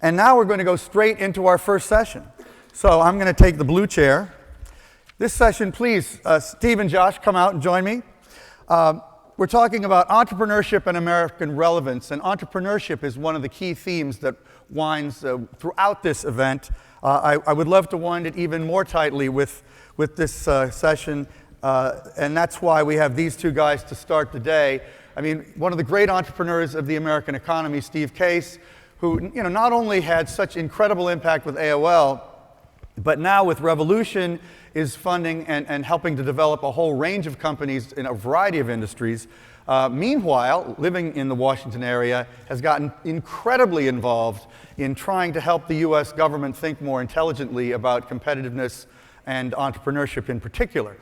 And now we're going to go straight into our first session. So I'm going to take the blue chair. This session, please, Steve and Josh, come out and join me. We're talking about entrepreneurship and American relevance, and entrepreneurship is one of the key themes that winds throughout this event. I would love to wind it even more tightly with this session, and that's why we have these two guys to start the day. I mean, one of the great entrepreneurs of the American economy, Steve Case, who not only had such incredible impact with AOL, but now with Revolution is funding and helping to develop a whole range of companies in a variety of industries. Meanwhile, living in the Washington area, has gotten incredibly involved in trying to help the US government think more intelligently about competitiveness and entrepreneurship in particular.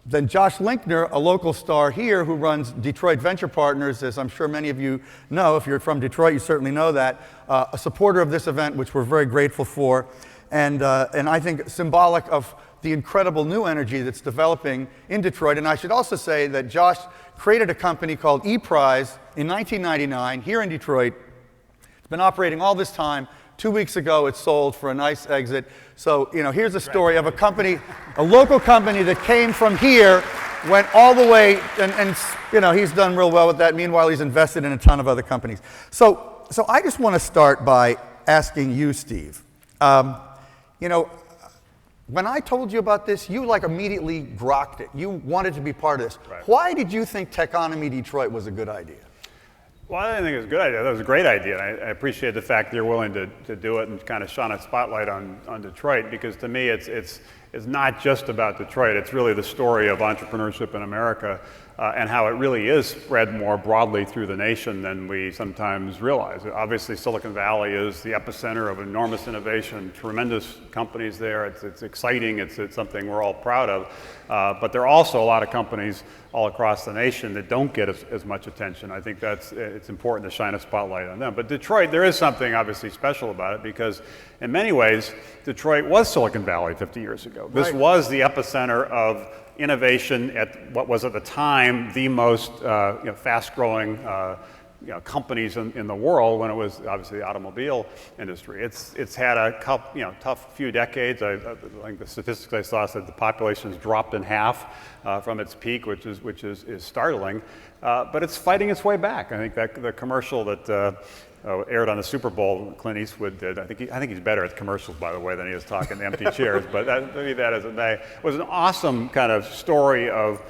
Then Josh Linkner, a local star here who runs Detroit Venture Partners, as I'm sure many of you know. If you're from Detroit, you certainly know that. A supporter of this event, which we're very grateful for. And I think symbolic of the incredible new energy that's developing in Detroit. And I should also say that Josh created a company called ePrize in 1999 here in Detroit. It's been operating all this time. 2 weeks ago, it sold for a nice exit. So, here's a story of a company, a local company that came from here, went all the way, and he's done real well with that. Meanwhile, he's invested in a ton of other companies. So I just want to start by asking you, Steve. When I told you about this, you immediately grokked it. You wanted to be part of this. Right. Why did you think Techonomy Detroit was a good idea? Well, I didn't think it was a good idea. That was a great idea. And I appreciate the fact that you're willing to do it and kind of shine a spotlight on Detroit, because to me it's not just about Detroit. It's really the story of entrepreneurship in America and how it really is spread more broadly through the nation than we sometimes realize. Obviously, Silicon Valley is the epicenter of enormous innovation, tremendous companies there. It's exciting. It's something we're all proud of. But there are also a lot of companies all across the nation that don't get as much attention. I think it's important to shine a spotlight on them. But Detroit, there is something obviously special about it, because in many ways, Detroit was Silicon Valley 50 years ago. This Right. was the epicenter of innovation at what was at the time the most fast-growing companies in the world, when it was obviously the automobile industry. It's had a tough few decades. I think the statistics I saw said the population has dropped in half from its peak, which is startling. But it's fighting its way back. I think that the commercial that aired on the Super Bowl, Clint Eastwood did. I think he's better at commercials, by the way, than he is talking to empty chairs. But maybe that as it may, it was an awesome kind of story of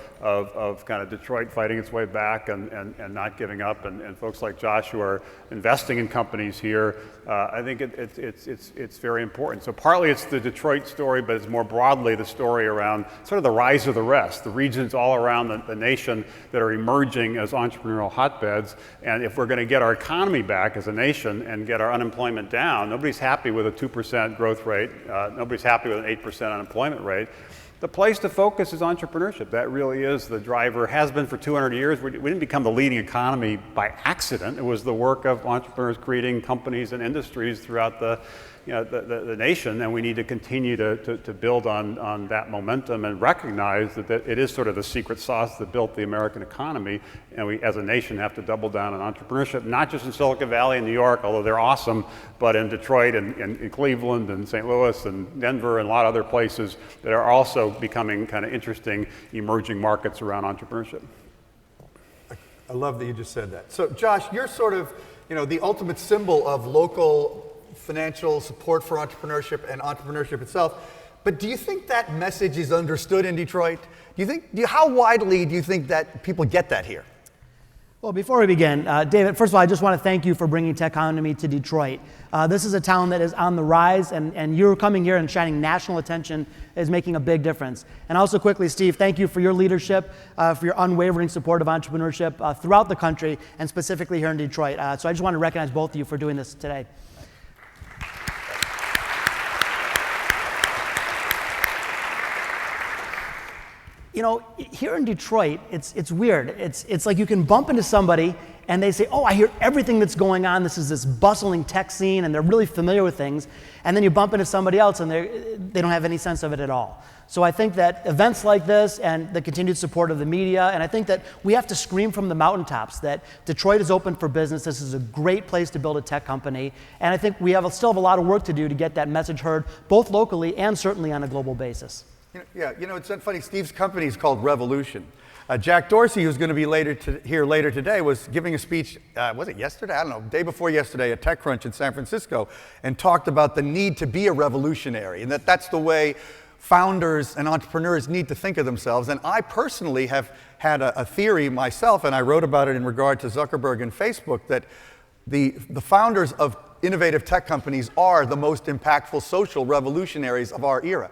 kind of Detroit fighting its way back and not giving up, and folks like Josh who are investing in companies here. I think it's very important. So partly it's the Detroit story, but it's more broadly the story around sort of the rise of the rest, the regions all around the nation that are emerging as entrepreneurial hotbeds. And if we're going to get our economy back as a nation and get our unemployment down, nobody's happy with a 2% growth rate. Nobody's happy with an 8% unemployment rate. The place to focus is entrepreneurship. That really is the driver, has been for 200 years. We didn't become the leading economy by accident. It was the work of entrepreneurs creating companies and industries throughout the nation, and we need to continue to build on that momentum and recognize that it is sort of the secret sauce that built the American economy, and we as a nation have to double down on entrepreneurship, not just in Silicon Valley and New York, although they're awesome, but in Detroit and in Cleveland and St. Louis and Denver and a lot of other places that are also becoming kind of interesting emerging markets around entrepreneurship. I love that you just said that. So Josh, you're sort of the ultimate symbol of local financial support for entrepreneurship and entrepreneurship itself. But do you think that message is understood in Detroit? How widely do you think that people get that here? Well, before we begin, David, first of all, I just want to thank you for bringing Techonomy to Detroit. This is a town that is on the rise, and you're coming here and shining national attention is making a big difference. And also quickly, Steve, thank you for your leadership, for your unwavering support of entrepreneurship throughout the country, and specifically here in Detroit. So I just want to recognize both of you for doing this today. Here in Detroit, it's weird. It's like you can bump into somebody and they say, oh, I hear everything that's going on. This is this bustling tech scene, and they're really familiar with things. And then you bump into somebody else, and they don't have any sense of it at all. So I think that events like this and the continued support of the media, and I think that we have to scream from the mountaintops that Detroit is open for business. This is a great place to build a tech company. And I think we still have a lot of work to do to get that message heard, both locally and certainly on a global basis. It's funny. Steve's company is called Revolution. Jack Dorsey, who's going to be here later today, was giving a speech, was it yesterday? I don't know, day before yesterday at TechCrunch in San Francisco, and talked about the need to be a revolutionary, and that's the way founders and entrepreneurs need to think of themselves. And I personally have had a theory myself, and I wrote about it in regard to Zuckerberg and Facebook, that the founders of innovative tech companies are the most impactful social revolutionaries of our era.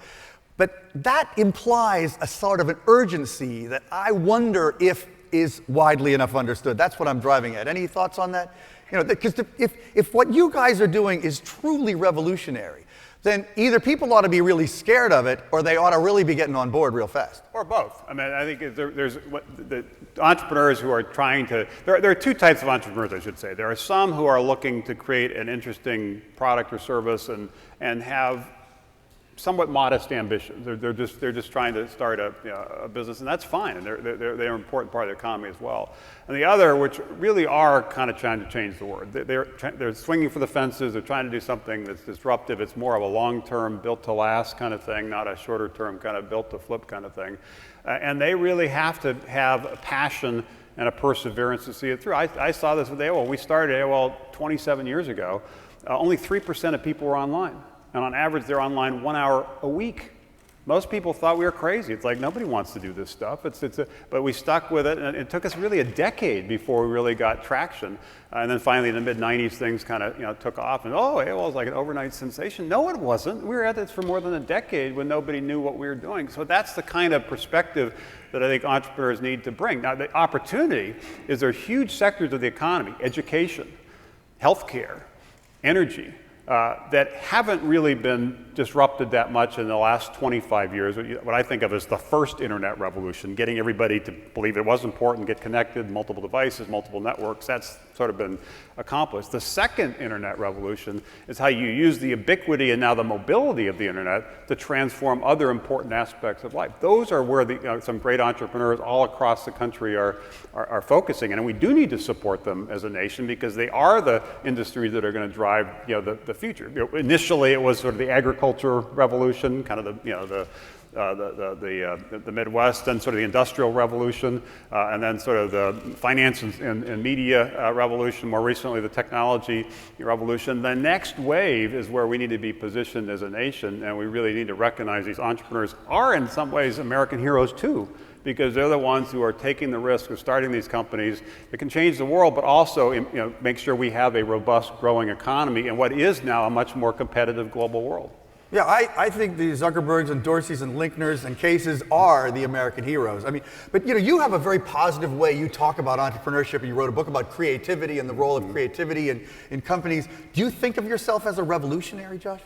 But that implies a sort of an urgency that I wonder if is widely enough understood. That's what I'm driving at. Any thoughts on that? Because if what you guys are doing is truly revolutionary, then either people ought to be really scared of it, or they ought to really be getting on board real fast. Or both. I mean, I think there's the entrepreneurs who are trying to, there are two types of entrepreneurs, I should say. There are some who are looking to create an interesting product or service and have somewhat modest ambitions. They're just trying to start a business, and that's fine, and they're an important part of the economy as well. And the other, which really are kind of trying to change the world, they're swinging for the fences. They're trying to do something that's disruptive. It's more of a long-term, built-to-last kind of thing, not a shorter-term kind of built-to-flip kind of thing. And they really have to have a passion and a perseverance to see it through. I saw this with AOL. We started AOL 27 years ago. Only 3% of people were online. And on average, they're online 1 hour a week. Most people thought we were crazy. It's like, nobody wants to do this stuff. But we stuck with it, and it took us really a decade before we really got traction. And then finally, in the mid-'90s, things kind of took off. And AOL was like an overnight sensation. No, it wasn't. We were at this for more than a decade when nobody knew what we were doing. So that's the kind of perspective that I think entrepreneurs need to bring. Now, the opportunity is there are huge sectors of the economy, education, healthcare, energy, that haven't really been disrupted that much in the last 25 years. What I think of as the first internet revolution, getting everybody to believe it was important, get connected, multiple devices, multiple networks, that's sort of been accomplished. The second internet revolution is how you use the ubiquity and now the mobility of the internet to transform other important aspects of life. Those are where some great entrepreneurs all across the country are focusing, and we do need to support them as a nation because they are the industries that are going to drive the future. Initially, it was sort of the agriculture revolution, kind of the Midwest, then sort of the industrial revolution, and then sort of the finance and media revolution, more recently the technology revolution. The next wave is where we need to be positioned as a nation, and we really need to recognize these entrepreneurs are in some ways American heroes too, because they're the ones who are taking the risk of starting these companies that can change the world, but also make sure we have a robust, growing economy in what is now a much more competitive global world. Yeah, I think the Zuckerbergs and Dorseys and Linkners and Cases are the American heroes. I mean, but you have a very positive way you talk about entrepreneurship, and you wrote a book about creativity and the role of creativity in companies. Do you think of yourself as a revolutionary, Josh?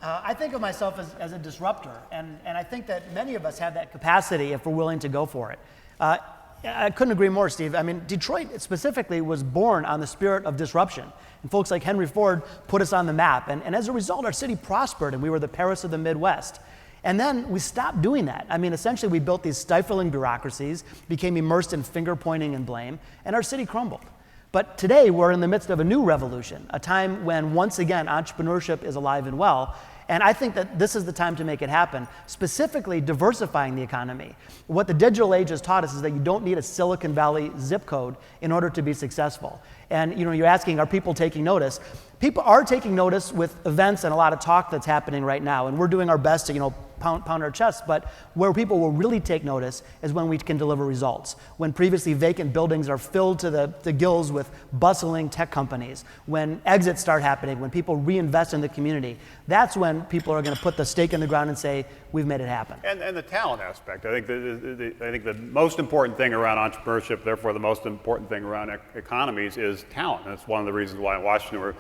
I think of myself as a disruptor, and I think that many of us have that capacity if we're willing to go for it. I couldn't agree more, Steve. I mean, Detroit specifically was born on the spirit of disruption. And folks like Henry Ford put us on the map. And as a result, our city prospered, and we were the Paris of the Midwest. And then we stopped doing that. I mean, essentially, we built these stifling bureaucracies, became immersed in finger pointing and blame, and our city crumbled. But today, we're in the midst of a new revolution, a time when, once again, entrepreneurship is alive and well. And I think that this is the time to make it happen, specifically diversifying the economy. What the digital age has taught us is that you don't need a Silicon Valley zip code in order to be successful. And you're asking, are people taking notice? People are taking notice with events and a lot of talk that's happening right now. And we're doing our best to pound our chests, but where people will really take notice is when we can deliver results. When previously vacant buildings are filled to the gills with bustling tech companies, when exits start happening, when people reinvest in the community, that's when people are going to put the stake in the ground and say, we've made it happen. And the talent aspect. I think the most important thing around entrepreneurship, therefore the most important thing around economies, is talent. And that's one of the reasons why in Washington we're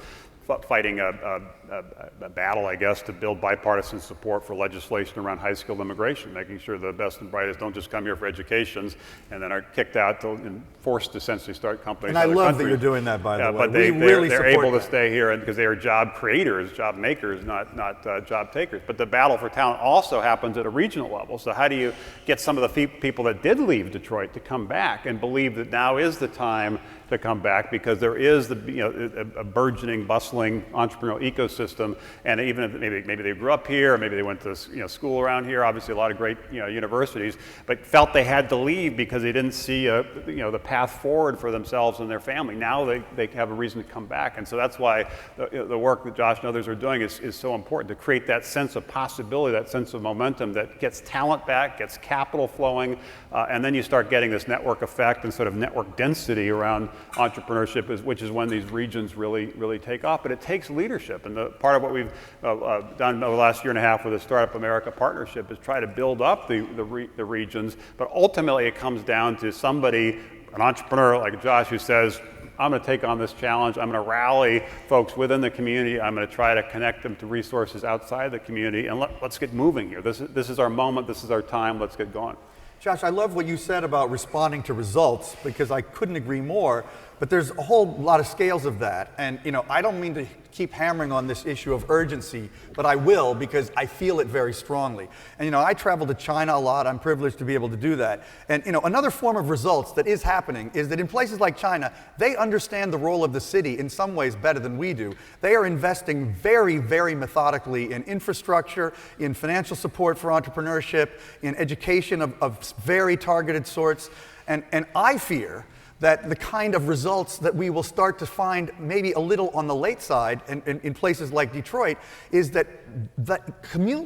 fighting a battle, I guess, to build bipartisan support for legislation around high skilled immigration, making sure the best and brightest don't just come here for educations and then are kicked out and forced to essentially start companies. And I love countries. that you're doing that, by the way. But they're able to stay here and because they are job creators, job makers, not job takers. But the battle for talent also happens at a regional level. So how do you get some of the people that did leave Detroit to come back and believe that now is the time to come back, because there is a burgeoning, bustling entrepreneurial ecosystem, and even if maybe they grew up here, or maybe they went to school around here, obviously a lot of great universities, but felt they had to leave because they didn't see the path forward for themselves and their family. Now they have a reason to come back, and so that's why the work that Josh and others are doing is so important, to create that sense of possibility, that sense of momentum that gets talent back, gets capital flowing, and then you start getting this network effect and sort of network density around entrepreneurship, which is when these regions really take off. But it takes leadership, and part of what we've done over the last year and a half with the Startup America partnership is try to build up the regions. But ultimately, it comes down to somebody, an entrepreneur like Josh, who says, I'm going to take on this challenge. I'm going to rally folks within the community. I'm going to try to connect them to resources outside the community, and let's get moving here. This is our moment. This is our time. Let's get going. Josh, I love what you said about responding to results, because I couldn't agree more, but there's a whole lot of scales of that. And I don't mean to keep hammering on this issue of urgency, but I will, because I feel it very strongly. And I travel to China a lot. I'm privileged to be able to do that. And another form of results that is happening is that in places like China, they understand the role of the city in some ways better than we do. They are investing very, very methodically in infrastructure, in financial support for entrepreneurship, in education of very targeted sorts. And I fear that the kind of results that we will start to find maybe a little on the late side in places like Detroit is that the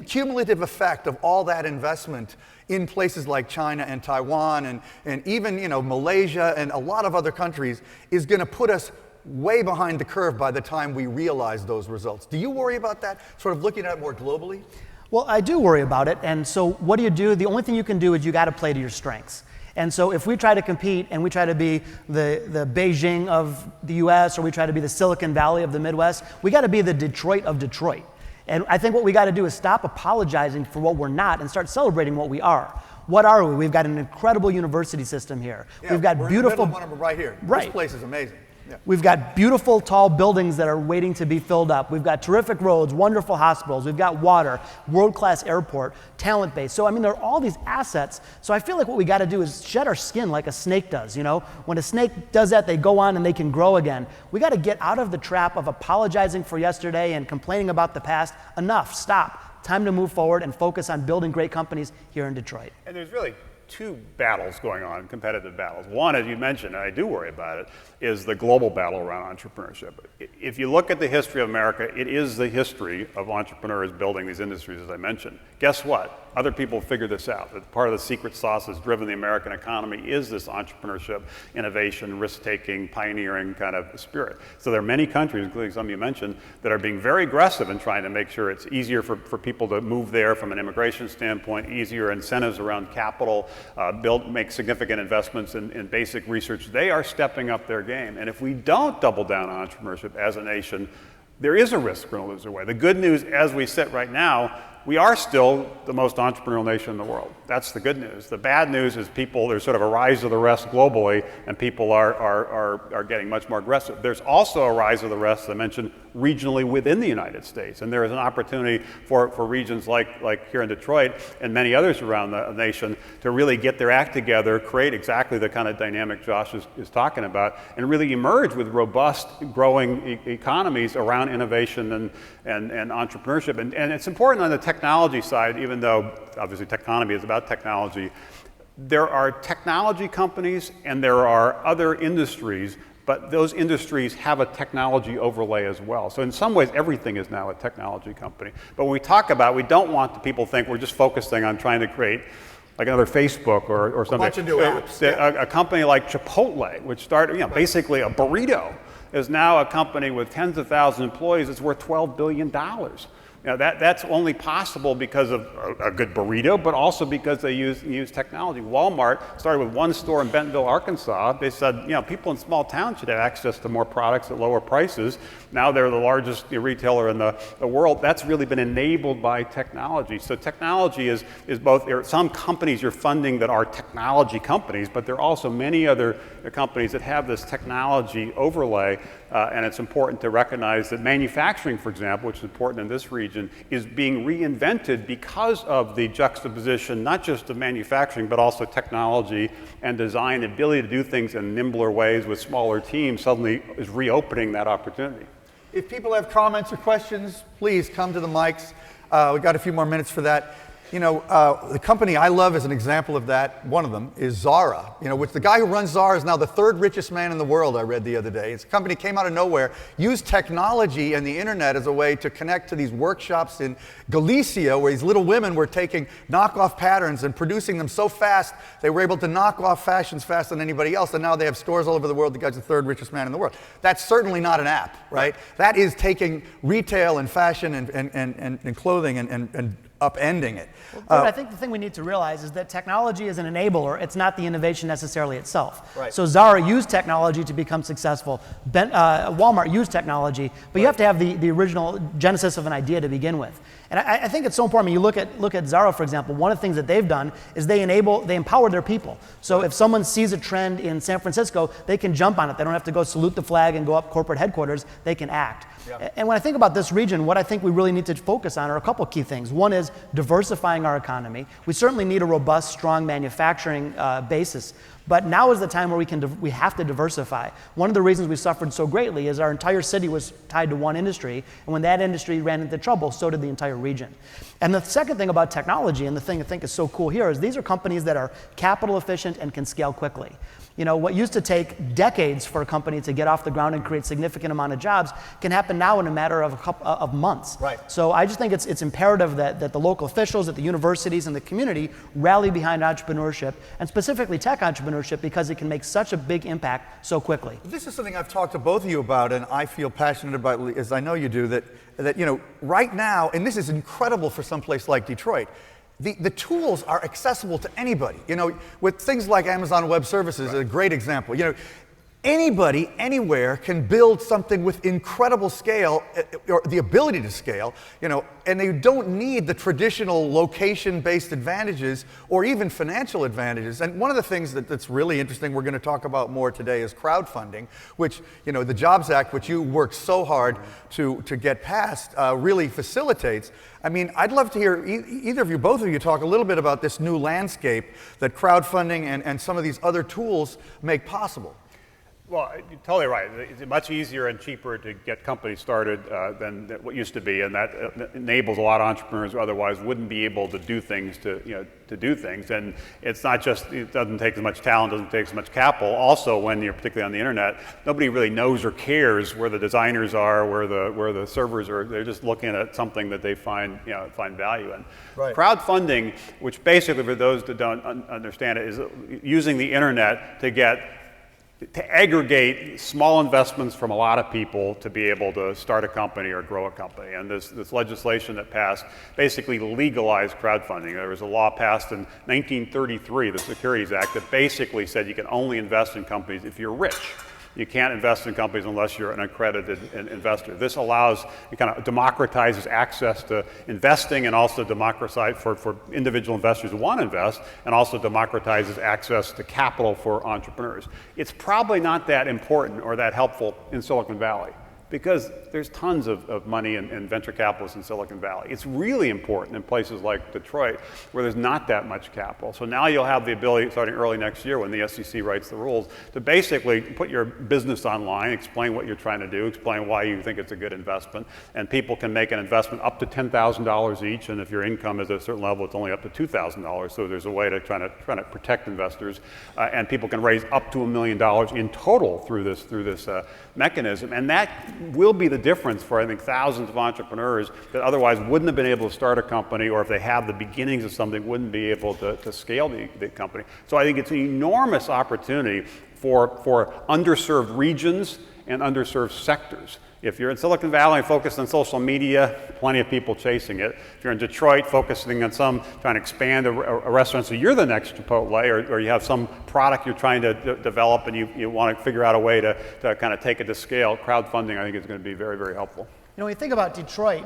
cumulative effect of all that investment in places like China and Taiwan and even Malaysia and a lot of other countries is going to put us way behind the curve by the time we realize those results. Do you worry about that, sort of looking at it more globally? Well, I do worry about it. And so what do? The only thing you can do is you got to play to your strengths. And so if we try to compete and we try to be the Beijing of the US, or we try to be the Silicon Valley of the Midwest, we got to be the Detroit of Detroit. And I think what we got to do is stop apologizing for what we're not and start celebrating what we are. What are we? We've got an incredible university system here. Yeah, we've got beautiful. In the middle of one of them right here. Right. This place is amazing. Yeah. We've got beautiful, tall buildings that are waiting to be filled up. We've got terrific roads, wonderful hospitals. We've got water, world-class airport, talent base. So, there are all these assets. So I feel like what we got to do is shed our skin like a snake does. When a snake does that, they go on and they can grow again. We got to get out of the trap of apologizing for yesterday and complaining about the past. Enough. Stop. Time to move forward and focus on building great companies here in Detroit. And there's really two battles going on, competitive battles. One, as you mentioned, and I do worry about it, is the global battle around entrepreneurship. If you look at the history of America, it is the history of entrepreneurs building these industries, as I mentioned. Guess what? Other people figured this out. That part of the secret sauce that's driven the American economy is this entrepreneurship, innovation, risk-taking, pioneering kind of spirit. So there are many countries, including some you mentioned, that are being very aggressive in trying to make sure it's easier for people to move there from an immigration standpoint, easier incentives around capital, make significant investments in basic research. They are stepping up their game. And if we don't double down on entrepreneurship as a nation, there is a risk we're going to lose our way. The good news, as we sit right now, we are still the most entrepreneurial nation in the world. That's the good news. The bad news is there's sort of a rise of the rest globally, and people are getting much more aggressive. There's also a rise of the rest, as I mentioned, regionally within the United States. And there is an opportunity for regions like here in Detroit and many others around the nation to really get their act together, create exactly the kind of dynamic Josh is talking about, and really emerge with robust, growing economies around innovation and entrepreneurship. And it's important on the technology side, even though obviously technonomy is about technology. There are technology companies and there are other industries, but those industries have a technology overlay as well. So in some ways, everything is now a technology company. But when we talk about, we don't want the people to think we're just focusing on trying to create like another Facebook or something. A bunch of new apps. A company like Chipotle, which started, basically a burrito, is now a company with tens of thousands of employees. It's worth $12 billion. That's only possible because of a good burrito, but also because they use technology. Walmart started with one store in Bentonville, Arkansas. They said, people in small towns should have access to more products at lower prices. Now they're the largest retailer in the world. That's really been enabled by technology. So technology is both, there are some companies you're funding that are technology companies, but there are also many other companies that have this technology overlay, and it's important to recognize that manufacturing, for example, which is important in this region, is being reinvented because of the juxtaposition, not just of manufacturing, but also technology and design. The ability to do things in nimbler ways with smaller teams suddenly is reopening that opportunity. If people have comments or questions, please come to the mics. We've got a few more minutes for that. The company I love as an example of that, one of them, is Zara. Which the guy who runs Zara is now the third richest man in the world, I read the other day. His company came out of nowhere, used technology and the internet as a way to connect to these workshops in Galicia, where these little women were taking knockoff patterns and producing them so fast, they were able to knock off fashions faster than anybody else, and now they have stores all over the world. The guy's the third richest man in the world. That's certainly not an app, right? That is taking retail and fashion and clothing and upending it. Well, I think the thing we need to realize is that technology is an enabler. It's not the innovation necessarily itself. Right. So Zara used technology to become successful. Walmart used technology, but you have to have the original genesis of an idea to begin with. And I think it's so important. When you look at Zara, for example, one of the things that they've done is they empower their people. So if someone sees a trend in San Francisco, they can jump on it. They don't have to go salute the flag and go up corporate headquarters. They can act. Yeah. And when I think about this region, what I think we really need to focus on are a couple key things. One is diversifying our economy. We certainly need a robust, strong manufacturing basis. But now is the time where we have to diversify. One of the reasons we suffered so greatly is our entire city was tied to one industry, and when that industry ran into trouble, so did the entire region. And the second thing about technology, and the thing I think is so cool here, is these are companies that are capital efficient and can scale quickly. What used to take decades for a company to get off the ground and create significant amount of jobs can happen now in a matter of a couple of months. Right. So I just think it's imperative that the local officials, that the universities and the community rally behind entrepreneurship, and specifically tech entrepreneurship, because it can make such a big impact so quickly. This is something I've talked to both of you about, and I feel passionate about, as I know you do, that right now, and this is incredible for some place like Detroit, the tools are accessible to anybody. With things like Amazon Web Services, is a great example. Anybody, anywhere can build something with incredible scale, or the ability to scale, and they don't need the traditional location-based advantages or even financial advantages. And one of the things that's really interesting, we're going to talk about more today, is crowdfunding, which, the Jobs Act, which you worked so hard to get passed, really facilitates. I mean, I'd love to hear either of you, both of you, talk a little bit about this new landscape that crowdfunding and some of these other tools make possible. Well, you're totally right. It's much easier and cheaper to get companies started than what used to be, and that enables a lot of entrepreneurs who otherwise wouldn't be able to do things to do things. And it's not just, it doesn't take as much talent, doesn't take as much capital. Also, when you're particularly on the internet, nobody really knows or cares where the designers are, where the servers are. They're just looking at something that they find value in. Right. Crowdfunding, which basically, for those that don't understand it, is using the internet to aggregate small investments from a lot of people to be able to start a company or grow a company. And this legislation that passed basically legalized crowdfunding. There was a law passed in 1933, the Securities Act, that basically said you can only invest in companies if you're rich. You can't invest in companies unless you're an accredited investor. This allows, it kind of democratizes access to investing, and also democratizes for individual investors who want to invest, and also democratizes access to capital for entrepreneurs. It's probably not that important or that helpful in Silicon Valley, because there's tons of money and venture capitalists in Silicon Valley. It's really important in places like Detroit, where there's not that much capital. So now you'll have the ability, starting early next year when the SEC writes the rules, to basically put your business online, explain what you're trying to do, explain why you think it's a good investment, and people can make an investment up to $10,000 each, and if your income is at a certain level, it's only up to $2,000. So there's a way to try to protect investors, and people can raise up to $1 million in total through this mechanism, and that will be the difference for, I think, thousands of entrepreneurs that otherwise wouldn't have been able to start a company, or if they have the beginnings of something, wouldn't be able to scale the company. So I think it's an enormous opportunity for underserved regions and underserved sectors. If you're in Silicon Valley and focused on social media, plenty of people chasing it. If you're in Detroit, focusing on trying to expand a restaurant so you're the next Chipotle, or you have some product you're trying to develop and you want to figure out a way to kind of take it to scale, crowdfunding I think is going to be very, very helpful. You know, when you think about Detroit,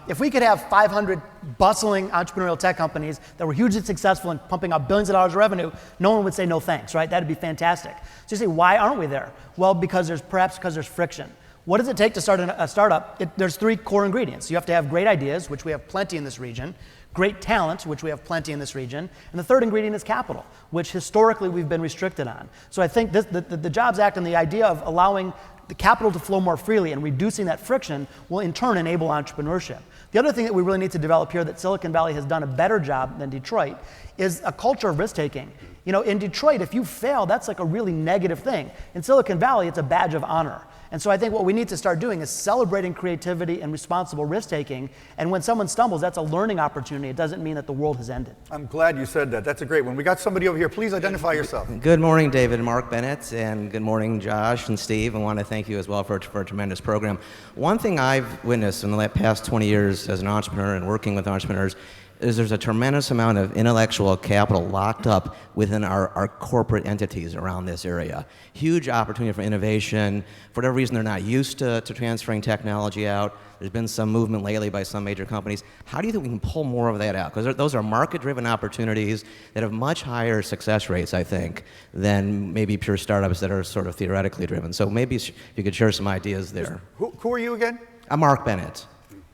if we could have 500 bustling entrepreneurial tech companies that were hugely successful in pumping out billions of dollars of revenue, no one would say no thanks, right? That'd be fantastic. So you say, why aren't we there? Well, because there's friction. What does it take to start a startup? There's 3 core ingredients. You have to have great ideas, which we have plenty in this region, great talent, which we have plenty in this region, and the third ingredient is capital, which historically we've been restricted on. So I think the Jobs Act and the idea of allowing the capital to flow more freely and reducing that friction will in turn enable entrepreneurship. The other thing that we really need to develop here that Silicon Valley has done a better job than Detroit is a culture of risk-taking. You know, in Detroit, if you fail, that's like a really negative thing. In Silicon Valley, it's a badge of honor. And so I think what we need to start doing is celebrating creativity and responsible risk-taking. And when someone stumbles, that's a learning opportunity. It doesn't mean that the world has ended. I'm glad you said that. That's a great one. We got somebody over here. Please identify yourself. Good morning, David and Mark Bennett, and good morning, Josh and Steve. I want to thank you as well for a tremendous program. One thing I've witnessed in the past 20 years as an entrepreneur and working with entrepreneurs is there's a tremendous amount of intellectual capital locked up within our corporate entities around this area. Huge opportunity for innovation. For whatever reason, they're not used to transferring technology out. There's been some movement lately by some major companies. How do you think we can pull more of that out? Because those are market-driven opportunities that have much higher success rates, I think, than maybe pure startups that are sort of theoretically driven. So maybe if you could share some ideas there. Who are you again? I'm Mark Bennett.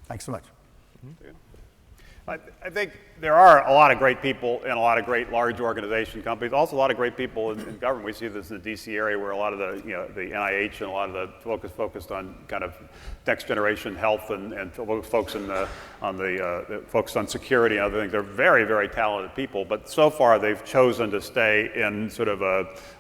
Thanks so much. I think there are a lot of great people in a lot of great large organization companies, also a lot of great people in government. We see this in the DC area where a lot of the NIH and a lot of the focused on kind of next generation health and folks focused on security and other things. They're very, very talented people, but so far they've chosen to stay in sort of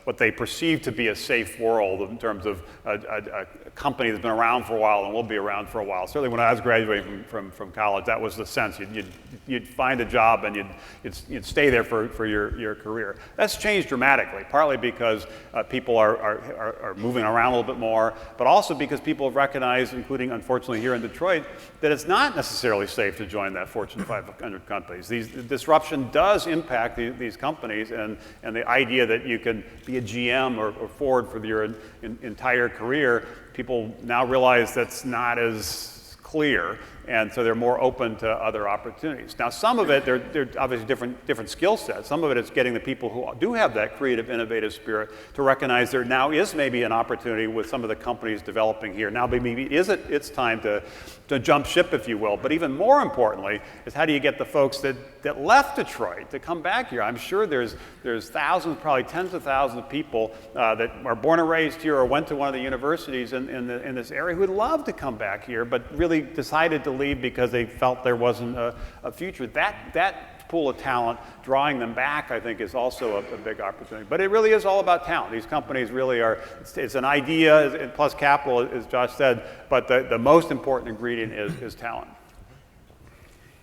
what they perceive to be a safe world in terms of a company that's been around for a while and will be around for a while. Certainly when I was graduating from college, that was the sense. You'd find a job and you'd stay there for your career. That's changed dramatically, partly because people are moving around a little bit more, but also because people have recognized, including unfortunately here in Detroit, that it's not necessarily safe to join that Fortune 500 companies. The disruption does impact these companies, and the idea that you can be a GM or forward for your entire career, people now realize that's not as clear, and so they're more open to other opportunities. Now, some of it, they're obviously different skill sets. Some of it is getting the people who do have that creative, innovative spirit to recognize there now is maybe an opportunity with some of the companies developing here. Now, maybe it's time to jump ship, if you will. But even more importantly is how do you get the folks that left Detroit to come back here? I'm sure there's thousands, probably tens of thousands of people that are born and raised here or went to one of the universities in this area who would love to come back here, but really decided to leave because they felt there wasn't a future. That pool of talent, drawing them back, I think, is also a big opportunity. But it really is all about talent. These companies really are, it's an idea plus capital, as Josh said, but the most important ingredient is talent.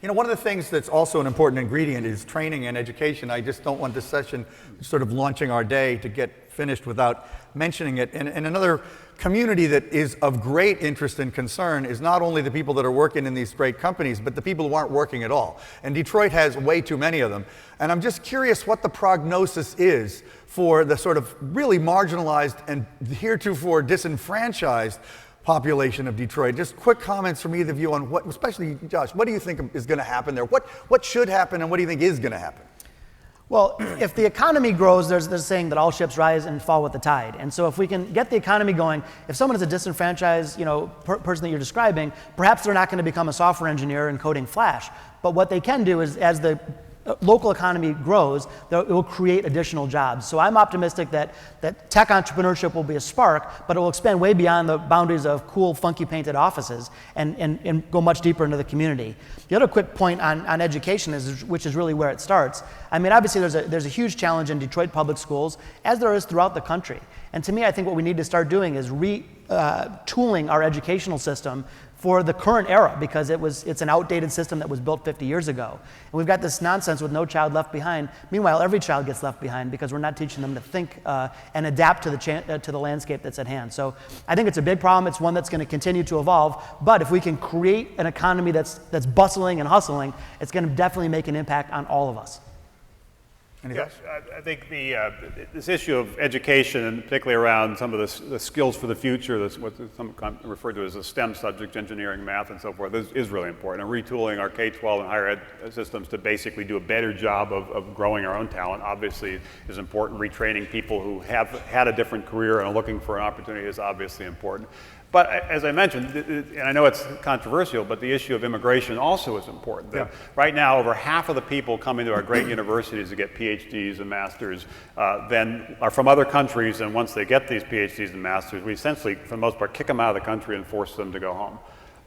You know, one of the things that's also an important ingredient is training and education. I just don't want this session sort of launching our day to get finished without mentioning it. And another community that is of great interest and concern is not only the people that are working in these great companies, but the people who aren't working at all. And Detroit has way too many of them. And I'm just curious what the prognosis is for the sort of really marginalized and heretofore disenfranchised population of Detroit. Just quick comments from either of you on what, especially Josh, what do you think is going to happen there? What should happen and what do you think is going to happen? Well, if the economy grows, there's this saying that all ships rise and fall with the tide. And so if we can get the economy going, if someone is a disenfranchised person that you're describing, perhaps they're not going to become a software engineer and coding Flash. But what they can do is, as the local economy grows, it will create additional jobs. So I'm optimistic that tech entrepreneurship will be a spark, but it will expand way beyond the boundaries of cool, funky painted offices and go much deeper into the community. The other quick point on education, which is really where it starts. I mean, obviously there's a huge challenge in Detroit public schools, as there is throughout the country. And to me, I think what we need to start doing is retooling our educational system for the current era because it's an outdated system that was built 50 years ago. And we've got this nonsense with no child left behind. Meanwhile, every child gets left behind because we're not teaching them to think and adapt to the landscape that's at hand. So I think it's a big problem. It's one that's going to continue to evolve. But if we can create an economy that's bustling and hustling, it's going to definitely make an impact on all of us. Yes, I think this issue of education, and particularly around some of the skills for the future, that's what some refer to as the STEM subjects, engineering, math, and so forth, is really important. And retooling our K-12 and higher ed systems to basically do a better job of growing our own talent, obviously, is important. Retraining people who have had a different career and are looking for an opportunity is obviously important. But as I mentioned, and I know it's controversial, but the issue of immigration also is important. Yeah. Right now, over half of the people coming to our great universities to get PhDs and masters then are from other countries, and once they get these PhDs and masters, we essentially, for the most part, kick them out of the country and force them to go home.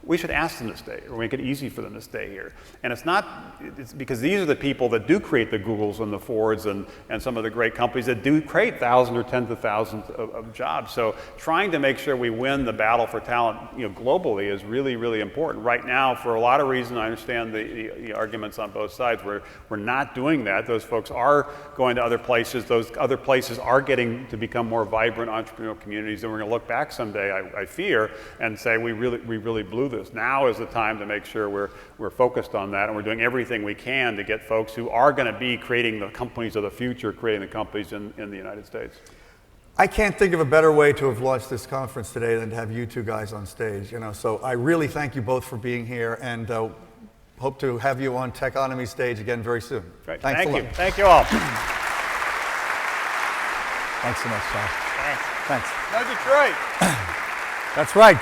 We should ask them to stay or make it easy for them to stay here. And it's because these are the people that do create the Googles and the Fords and some of the great companies that do create thousands or tens of thousands of jobs. So trying to make sure we win the battle for talent globally is really, really important. Right now, for a lot of reasons, I understand the arguments on both sides. We're not doing that. Those folks are going to other places. Those other places are getting to become more vibrant entrepreneurial communities. And we're going to look back someday, I fear, and say we really blew this. Now is the time to make sure we're focused on that, and we're doing everything we can to get folks who are going to be creating the companies of the future, creating the companies in the United States. I can't think of a better way to have launched this conference today than to have you two guys on stage. So I really thank you both for being here, and hope to have you on Techonomy stage again very soon. Great. Thanks a lot. Thank you. Thank you all. Thanks so much, Josh. Thanks. Thanks. No, Detroit. That's right.